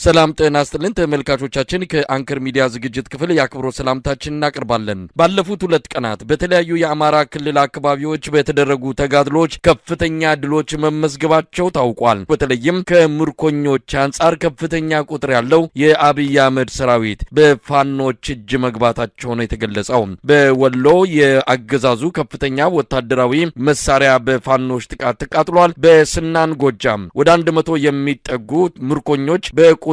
ሰላም ጤና ይስጥልን ተመልካቾቻችን ከአንከር ሚዲያ ዝግጅት ክፍል ያክብሮ ሰላምታችንን እናቀርባለን። ባለፉት 2 ቀናት በተለያዩ የአማራ ክልል አካባቢዎች በተደረጉ ተጋድሎች ከፍተኛ ድሎች መመዝገባቸው ታውቋል። በተለይም ከምርኮኞች አንጻር ከፍተኛ ቁጥር ያለው የአብይ አህመድ ሰራዊት በፋኖች እጅ መግባታቸው ነው የተገለጸው። በወሎ የአገዛዙ ከፍተኛ ወታደራዊ መሳሪያ በፋኖች ጥቃት ተቃጥሏል። በስናን ጎጃም ወደ 100 የሚጠጉ ምርኮኞች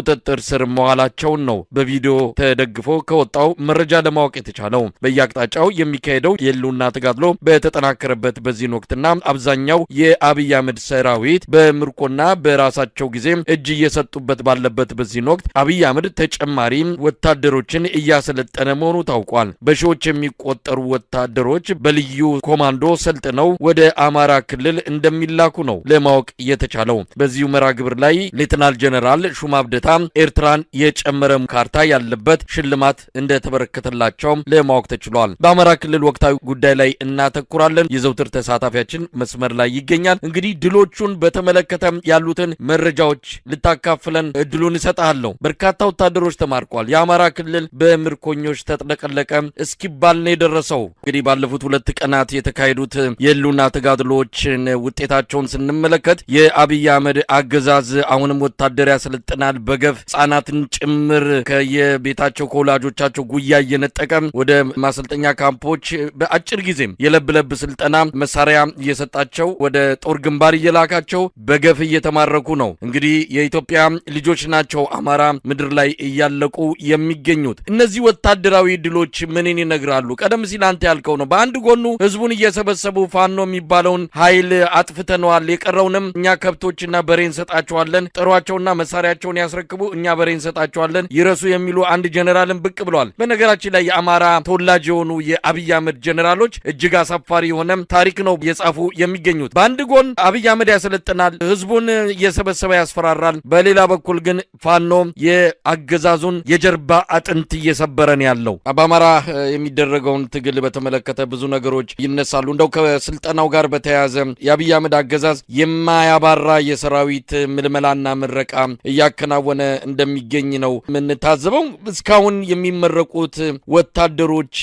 ቁጥጥር ስር መዋላቸውን ነው በቪዲዮ ተደግፎ ከወጣው መረጃ ለማወቅ የተቻለው። በየአቅጣጫው የሚካሄደው የህልውና ተጋድሎ በተጠናከረበት በዚህ ወቅትና አብዛኛው የአብይ አህመድ ሰራዊት በምርኮና በራሳቸው ጊዜ እጅ እየሰጡበት ባለበት በዚህ ወቅት አብይ አህመድ ተጨማሪ ወታደሮችን እያሰለጠነ መሆኑ ታውቋል። በሺዎች የሚቆጠሩ ወታደሮች በልዩ ኮማንዶ ሰልጥነው ወደ አማራ ክልል እንደሚላኩ ነው ለማወቅ የተቻለው። በዚሁ መርሃ ግብር ላይ ሌተናል ጀነራል ሹማብደታ ኤርትራን የጨመረ ካርታ ያለበት ሽልማት እንደተበረከተላቸው ለማወቅ ተችሏል። በአማራ ክልል ወቅታዊ ጉዳይ ላይ እናተኩራለን። የዘውትር ተሳታፊያችን መስመር ላይ ይገኛል። እንግዲህ ድሎቹን በተመለከተ ያሉትን መረጃዎች ልታካፍለን እድሉን እሰጣለሁ። በርካታ ወታደሮች ተማርኳል። የአማራ ክልል በምርኮኞች ተጥለቀለቀ እስኪባል ነው የደረሰው። እንግዲህ ባለፉት 2 ቀናት የተካሄዱት የህልውና ተጋድሎችን ውጤታቸውን ስንመለከት የአብይ አህመድ አገዛዝ አሁንም ወታደር ያሰለጥናል። በገፍ ህጻናትን ጭምር ከየቤታቸው ከወላጆቻቸው ጉያ እየነጠቀ ወደ ማሰልጠኛ ካምፖች በአጭር ጊዜም የለብለብ ስልጠና መሳሪያ እየሰጣቸው ወደ ጦር ግንባር እየላካቸው በገፍ እየተማረኩ ነው። እንግዲህ የኢትዮጵያ ልጆች ናቸው አማራ ምድር ላይ እያለቁ የሚገኙት። እነዚህ ወታደራዊ ድሎች ምንን ይነግራሉ? ቀደም ሲል አንተ ያልከው ነው። በአንድ ጎኑ ህዝቡን እየሰበሰቡ ፋኖ የሚባለውን ኃይል አጥፍተነዋል፣ የቀረውንም እኛ ከብቶችና በሬ እንሰጣቸዋለን፣ ጥሯቸውና መሳሪያቸውን ያስረክቡ፣ እኛ በሬ እንሰጣቸዋለን ይረሱ የሚሉ አንድ ጀነራልን ብቅ ብለዋል። በነገራችን ላይ የአማራ ተወላጅ የሆኑ የአብይ አህመድ ጀነራሎች እጅግ አሳፋሪ የሆነ ታሪክ ነው የጻፉ የሚገኙት። በአንድ ጎን አብይ አህመድ ያሰለጥናል፣ ህዝቡን እየሰበሰበ ያስፈራራል። በሌላ በኩል ግን ፋኖ የአገዛዙን የጀርባ አጥንት እየሰበረን ያለው። በአማራ የሚደረገውን ትግል በተመለከተ ብዙ ነገሮች ይነሳሉ። እንደው ከስልጠናው ጋር በተያያዘ የአብይ አህመድ አገዛዝ የማያባራ የሰራዊት ምልመላና ምረቃ እያከናወነ እንደሚገኝ ነው የምንታዘበው። እስካሁን የሚመረቁት ወታደሮች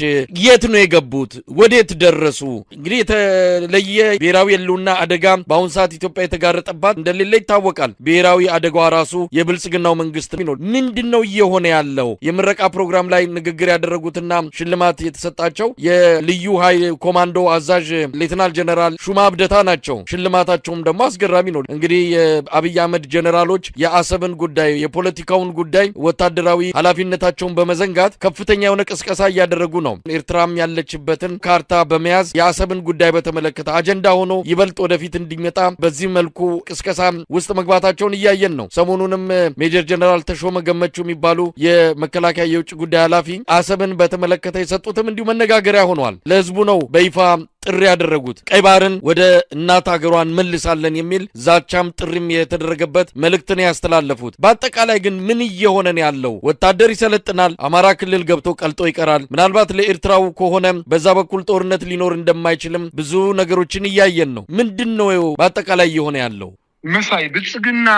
የት ነው የገቡት? ወዴት ደረሱ? እንግዲህ የተለየ ብሔራዊ የህልውና አደጋ በአሁን ሰዓት ኢትዮጵያ የተጋረጠባት እንደሌለ ይታወቃል። ብሔራዊ አደጋዋ ራሱ የብልጽግናው መንግስት ነው። ምንድነው እየሆነ ያለው? የምረቃ ፕሮግራም ላይ ንግግር ያደረጉትና ሽልማት የተሰጣቸው የልዩ ኃይል ኮማንዶ አዛዥ ሌተናል ጀነራል ሹማብደታ ናቸው። ሽልማታቸውም ደግሞ አስገራሚ ነው። እንግዲህ የአብይ አህመድ ጀነራሎች የአሰብን ጉዳይ የፖለቲካውን ጉዳይ ወታደራዊ ኃላፊነታቸውን በመዘንጋት ከፍተኛ የሆነ ቅስቀሳ እያደረጉ ነው። ኤርትራም ያለችበትን ካርታ በመያዝ የአሰብን ጉዳይ በተመለከተ አጀንዳ ሆኖ ይበልጥ ወደፊት እንዲመጣ በዚህ መልኩ ቅስቀሳ ውስጥ መግባታቸውን እያየን ነው። ሰሞኑንም ሜጀር ጀነራል ተሾመ ገመቹ የሚባሉ የመከላከያ የውጭ ጉዳይ ኃላፊ አሰብን በተመለከተ የሰጡትም እንዲሁ መነጋገሪያ ሆኗል። ለህዝቡ ነው በይፋ ጥሪ ያደረጉት። ቀይ ባህርን ወደ እናት ሀገሯን መልሳለን የሚል ዛቻም ጥሪም የተደረገበት መልእክትን ያስተላለፉት። በአጠቃላይ ግን ምን እየሆነ ነው ያለው? ወታደር ይሰለጥናል፣ አማራ ክልል ገብቶ ቀልጦ ይቀራል። ምናልባት ለኤርትራው ከሆነ በዛ በኩል ጦርነት ሊኖር እንደማይችልም ብዙ ነገሮችን እያየን ነው። ምንድነው በአጠቃላይ እየሆነ ያለው? መሳይ ብልጽግና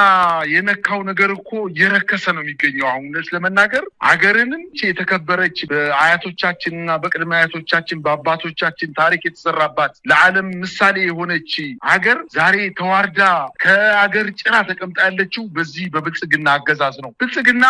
የነካው ነገር እኮ እየረከሰ ነው የሚገኘው። አሁን ለመናገር አገርንም የተከበረች በአያቶቻችንና በቅድመ አያቶቻችን በአባቶቻችን ታሪክ የተሰራባት ለዓለም ምሳሌ የሆነች አገር ዛሬ ተዋርዳ ከአገር ጭራ ተቀምጣ ያለችው በዚህ በብልጽግና አገዛዝ ነው። ብልጽግና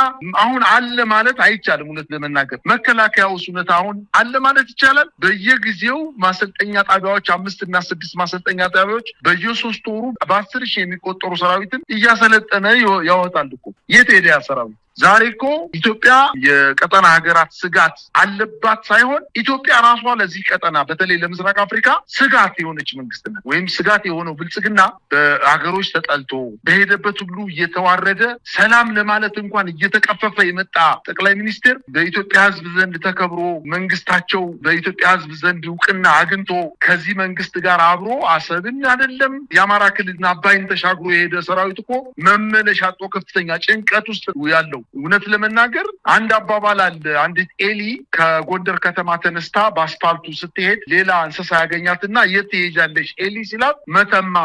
አሁን አለ ማለት አይቻልም። እውነት ለመናገር መከላከያው እውነት አሁን አለ ማለት ይቻላል። በየጊዜው ማሰልጠኛ ጣቢያዎች 5 እና 6 ማሰልጠኛ ጣቢያዎች በየ3 ወሩ በ10 ሺህ የሚቆጠሩ ሰራዊትን እያሰለጠነ ያወጣል እኮ። የት ሄደ ያ ሰራዊት? ዛሬ እኮ ኢትዮጵያ የቀጠና ሀገራት ስጋት አለባት ሳይሆን ኢትዮጵያ ራሷ ለዚህ ቀጠና በተለይ ለምስራቅ አፍሪካ ስጋት የሆነች መንግስት ናት። ወይም ስጋት የሆነው ብልጽግና በሀገሮች ተጠልቶ በሄደበት ሁሉ እየተዋረደ ሰላም ለማለት እንኳን እየተቀፈፈ የመጣ ጠቅላይ ሚኒስትር በኢትዮጵያ ሕዝብ ዘንድ ተከብሮ መንግስታቸው በኢትዮጵያ ሕዝብ ዘንድ እውቅና አግኝቶ ከዚህ መንግስት ጋር አብሮ አሰብን አይደለም የአማራ ክልልና አባይን ተሻግሮ የሄደ ሰራዊት እኮ መመለሻ አጥቶ ከፍተኛ ጭንቀት ውስጥ ያለው እውነት ለመናገር አንድ አባባል አለ። አንዲት ኤሊ ከጎንደር ከተማ ተነስታ በአስፋልቱ ስትሄድ ሌላ እንስሳ ያገኛትና የት ትሄጃለሽ ኤሊ ሲላት መተማ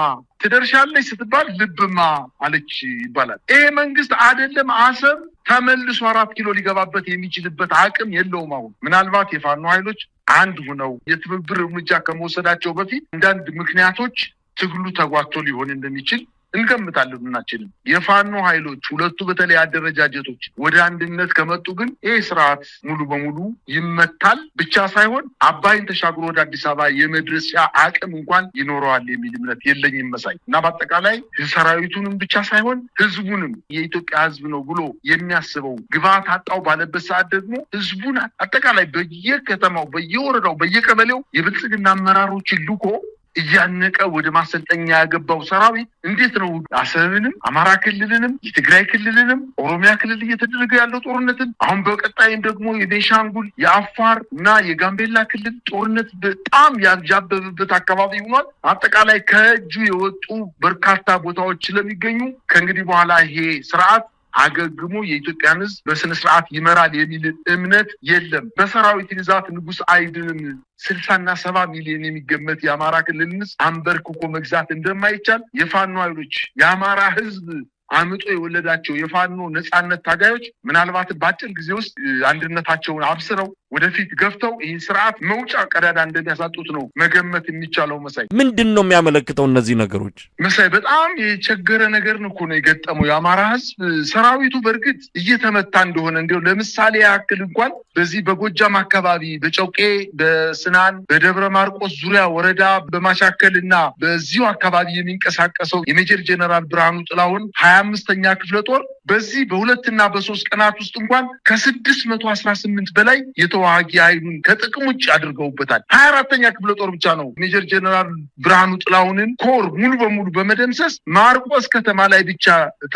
ትደርሻለሽ ስትባል ልብማ አለች ይባላል። ይሄ መንግስት አይደለም አሰብ ተመልሶ 4 ኪሎ ሊገባበት የሚችልበት አቅም የለውም። አሁን ምናልባት የፋኖ ኃይሎች አንድ ሆነው የትብብር እርምጃ ከመውሰዳቸው በፊት አንዳንድ ምክንያቶች ትግሉ ተጓቶ ሊሆን እንደሚችል እንገምታለን። እናችንም የፋኖ ኃይሎች ሁለቱ በተለይ አደረጃጀቶች ወደ አንድነት ከመጡ ግን ይሄ ስርዓት ሙሉ በሙሉ ይመታል ብቻ ሳይሆን አባይን ተሻግሮ ወደ አዲስ አበባ የመድረስ አቅም እንኳን ይኖረዋል የሚል እምነት የለኝም መሳይ። እና በአጠቃላይ ሰራዊቱንም ብቻ ሳይሆን ህዝቡንም የኢትዮጵያ ህዝብ ነው ብሎ የሚያስበው ግብዓት አጣው ባለበት ሰዓት ደግሞ ህዝቡን አጠቃላይ በየከተማው በየወረዳው በየቀበሌው የብልጽግና አመራሮችን ልኮ እያነቀ ወደ ማሰልጠኛ ያገባው ሰራዊት እንዴት ነው አሰብንም አማራ ክልልንም የትግራይ ክልልንም ኦሮሚያ ክልል እየተደረገ ያለው ጦርነትን አሁን በቀጣይም ደግሞ የቤንሻንጉል የአፋር እና የጋምቤላ ክልል ጦርነት በጣም ያንዣበበበት አካባቢ ሆኗል። አጠቃላይ ከእጁ የወጡ በርካታ ቦታዎች ስለሚገኙ ከእንግዲህ በኋላ ይሄ ስርዓት አገግሞ የኢትዮጵያን ህዝብ በስነ ስርዓት ይመራል የሚል እምነት የለም። በሰራዊት ብዛት ንጉስ አይድንም 60 እና 70 ሚሊዮን የሚገመት የአማራ ክልልንስ አንበርክኮ መግዛት እንደማይቻል የፋኖ ኃይሎች የአማራ ህዝብ አምጦ የወለዳቸው የፋኖ ነጻነት ታጋዮች ምናልባት በአጭር ጊዜ ውስጥ አንድነታቸውን አብስረው ወደፊት ገፍተው ይህን ስርዓት መውጫ ቀዳዳ እንደሚያሳጡት ነው መገመት የሚቻለው። መሳይ ምንድነው የሚያመለክተው እነዚህ ነገሮች? መሳይ በጣም የቸገረ ነገር ነው የገጠመው የአማራ ህዝብ። ሰራዊቱ በእርግጥ እየተመታ እንደሆነ እንዲሁ ለምሳሌ ያክል እንኳን በዚህ በጎጃም አካባቢ በጨውቄ በስናን በደብረ ማርቆስ ዙሪያ ወረዳ በማሻከልና በዚሁ አካባቢ የሚንቀሳቀሰው የሜጀር ጀነራል ብርሃኑ ጥላሁን 25ኛ ክፍለ ጦር በዚህ በሁለትና በሶስት ቀናት ውስጥ እንኳን ከ618 በላይ የተዋጊ ኃይሉን ከጥቅም ውጭ አድርገውበታል። 24ኛ ክፍለ ጦር ብቻ ነው ሜጀር ጀነራል ብርሃኑ ጥላሁንን ኮር ሙሉ በሙሉ በመደምሰስ ማርቆስ ከተማ ላይ ብቻ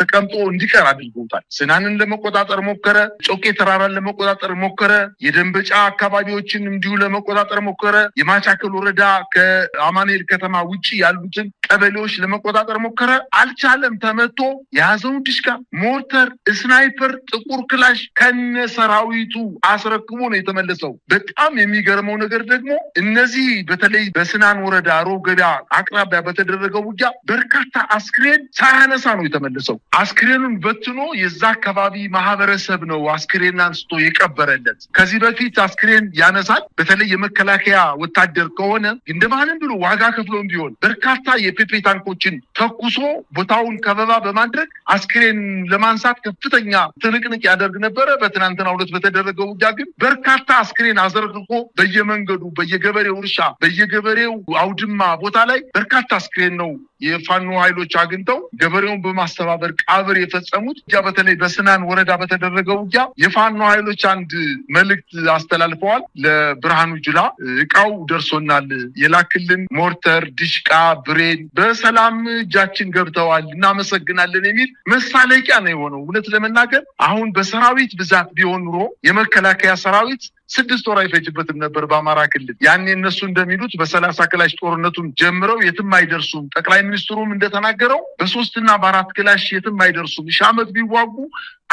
ተቀምጦ እንዲቀር አድርገውታል። ስናንን ለመቆጣጠር ሞከረ፣ ጮቄ ተራራን ለመቆጣጠር ሞከረ፣ የደንበጫ አካባቢዎችን እንዲሁ ለመቆጣጠር ሞከረ፣ የማቻከል ወረዳ ከአማኑኤል ከተማ ውጪ ያሉትን ቀበሌዎች ለመቆጣጠር ሞከረ፣ አልቻለም። ተመቶ የያዘውን ዲሽካ ሞርተር፣ ስናይፐር፣ ጥቁር ክላሽ ከነሰራዊቱ አስረክቦ ነው የተመለሰው። በጣም የሚገርመው ነገር ደግሞ እነዚህ በተለይ በስናን ወረዳ ሮብ ገበያ አቅራቢያ በተደረገው ውጊያ በርካታ አስክሬን ሳያነሳ ነው የተመለሰው። አስክሬኑን በትኖ የዛ አካባቢ ማህበረሰብ ነው አስክሬን አንስቶ የቀበረለት። ከዚህ በፊት አስክሬን ያነሳል። በተለይ የመከላከያ ወታደር ከሆነ እንደማንም ብሎ ዋጋ ከፍሎም ቢሆን በርካታ የፔፔ ታንኮችን ተኩሶ ቦታውን ከበባ በማድረግ አስክሬን ለማንሳት ከፍተኛ ትንቅንቅ ያደርግ ነበረ። በትናንትናው ዕለት በተደረገው ውጊያ ግን በርካታ አስክሬን አዘርግፎ በየመንገዱ በየገበሬው እርሻ በየገበሬው አውድማ ቦታ ላይ በርካታ አስክሬን ነው የፋኖ ኃይሎች አግኝተው ገበሬውን በማስተባበር ቀብር የፈጸሙት። በተለይ በስናን ወረዳ በተደረገው ውጊያ የፋኖ ኃይሎች አንድ መልእክት አስተላልፈዋል ለብርሃኑ ጁላ። እቃው ደርሶናል፣ የላክልን ሞርተር፣ ዲሽቃ፣ ብሬን በሰላም እጃችን ገብተዋል፣ እናመሰግናለን የሚል መሳለቂያ ነው የሆነው። እውነት ለመናገር አሁን በሰራዊት ብዛት ቢሆን ኑሮ የመከላከያ ሰራዊት 6 ወር አይፈጅበትም ነበር በአማራ ክልል። ያኔ እነሱ እንደሚሉት በ30 ክላሽ ጦርነቱን ጀምረው የትም አይደርሱም። ጠቅላይ ሚኒስትሩም እንደተናገረው በ3 እና በ4 ክላሽ የትም አይደርሱም፣ ሻመት ቢዋጉ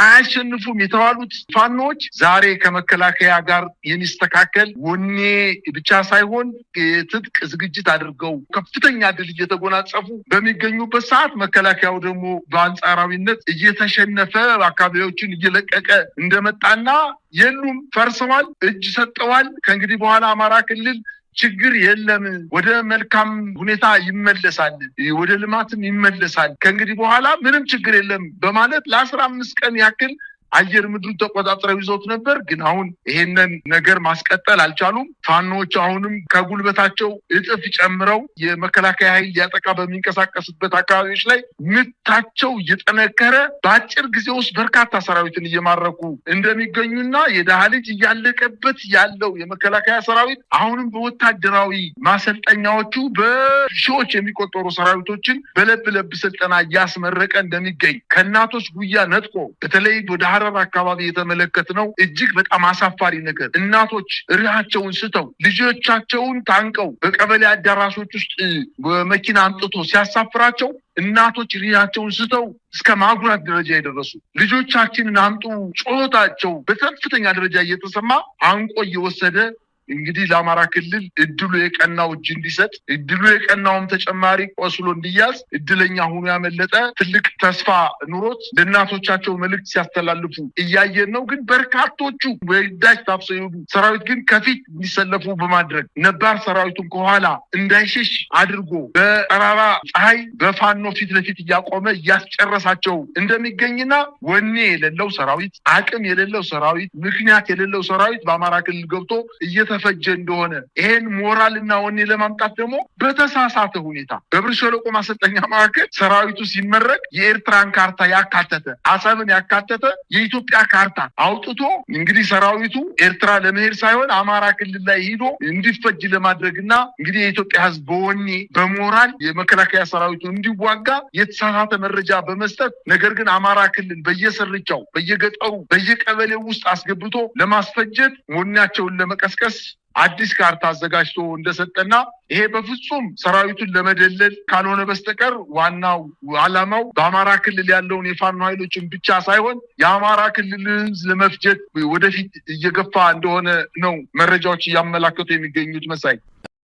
አያሸንፉም የተባሉት ፋኖች ዛሬ ከመከላከያ ጋር የሚስተካከል ወኔ ብቻ ሳይሆን ትጥቅ ዝግጅት አድርገው ከፍተኛ ድል እየተጎናጸፉ በሚገኙበት ሰዓት መከላከያው ደግሞ በአንጻራዊነት እየተሸነፈ አካባቢዎችን እየለቀቀ እንደመጣና የሉም ፈርሰዋል፣ እጅ ሰጠዋል። ከእንግዲህ በኋላ አማራ ክልል ችግር የለም፣ ወደ መልካም ሁኔታ ይመለሳል፣ ወደ ልማትም ይመለሳል፣ ከእንግዲህ በኋላ ምንም ችግር የለም በማለት ለ15 ቀን ያክል አየር ምድሩ ተቆጣጥረው ይዞት ነበር። ግን አሁን ይሄንን ነገር ማስቀጠል አልቻሉም። ፋኖች አሁንም ከጉልበታቸው እጥፍ ጨምረው የመከላከያ ኃይል ሊያጠቃ በሚንቀሳቀስበት አካባቢዎች ላይ ምታቸው እየጠነከረ በአጭር ጊዜ ውስጥ በርካታ ሰራዊትን እየማረኩ እንደሚገኙና የደሃ ልጅ እያለቀበት ያለው የመከላከያ ሰራዊት አሁንም በወታደራዊ ማሰልጠኛዎቹ በሺዎች የሚቆጠሩ ሰራዊቶችን በለብ ለብ ስልጠና እያስመረቀ እንደሚገኝ ከእናቶች ጉያ ነጥቆ በተለይ ወደ ሐረር አካባቢ የተመለከትነው እጅግ በጣም አሳፋሪ ነገር እናቶች ርሃቸውን ስተው ልጆቻቸውን ታንቀው በቀበሌ አዳራሾች ውስጥ በመኪና አምጥቶ ሲያሳፍራቸው እናቶች ሪያቸውን ስተው እስከ ማጉራት ደረጃ የደረሱ ልጆቻችንን አምጡ ጮታቸው በከፍተኛ ደረጃ እየተሰማ አንቆ እየወሰደ እንግዲህ ለአማራ ክልል እድሉ የቀናው እጅ እንዲሰጥ እድሉ የቀናውም ተጨማሪ ቆስሎ እንዲያዝ እድለኛ ሆኖ ያመለጠ ትልቅ ተስፋ ኑሮት ለእናቶቻቸው መልእክት ሲያስተላልፉ እያየን ነው። ግን በርካቶቹ በዳጅ ታፍሰው ሰራዊት ግን ከፊት እንዲሰለፉ በማድረግ ነባር ሰራዊቱን ከኋላ እንዳይሸሽ አድርጎ በጠራራ ፀሐይ በፋኖ ፊት ለፊት እያቆመ እያስጨረሳቸው እንደሚገኝና ወኔ የሌለው ሰራዊት አቅም የሌለው ሰራዊት ምክንያት የሌለው ሰራዊት በአማራ ክልል ገብቶ እየተፈጀ እንደሆነ ይሄን ሞራልና ወኔ ለማምጣት ደግሞ በተሳሳተ ሁኔታ በብር ሸለቆ ማሰልጠኛ ማዕከል ሰራዊቱ ሲመረቅ የኤርትራን ካርታ ያካተተ አሰብን ያካተተ የኢትዮጵያ ካርታ አውጥቶ እንግዲህ ሰራዊቱ ኤርትራ ለመሄድ ሳይሆን አማራ ክልል ላይ ሄዶ እንዲፈጅ ለማድረግና እንግዲህ የኢትዮጵያ ሕዝብ በወኔ በሞራል የመከላከያ ሰራዊቱ እንዲዋጋ የተሳሳተ መረጃ በመስጠት ነገር ግን አማራ ክልል በየሰርቻው በየገጠሩ በየቀበሌው ውስጥ አስገብቶ ለማስፈጀት ወኔያቸውን ለመቀስቀስ አዲስ ካርታ አዘጋጅቶ እንደሰጠና ይሄ በፍጹም ሰራዊቱን ለመደለል ካልሆነ በስተቀር ዋናው ዓላማው በአማራ ክልል ያለውን የፋኖ ኃይሎችን ብቻ ሳይሆን የአማራ ክልልን ለመፍጀት ወደፊት እየገፋ እንደሆነ ነው መረጃዎች እያመላከቱ የሚገኙት። መሳይ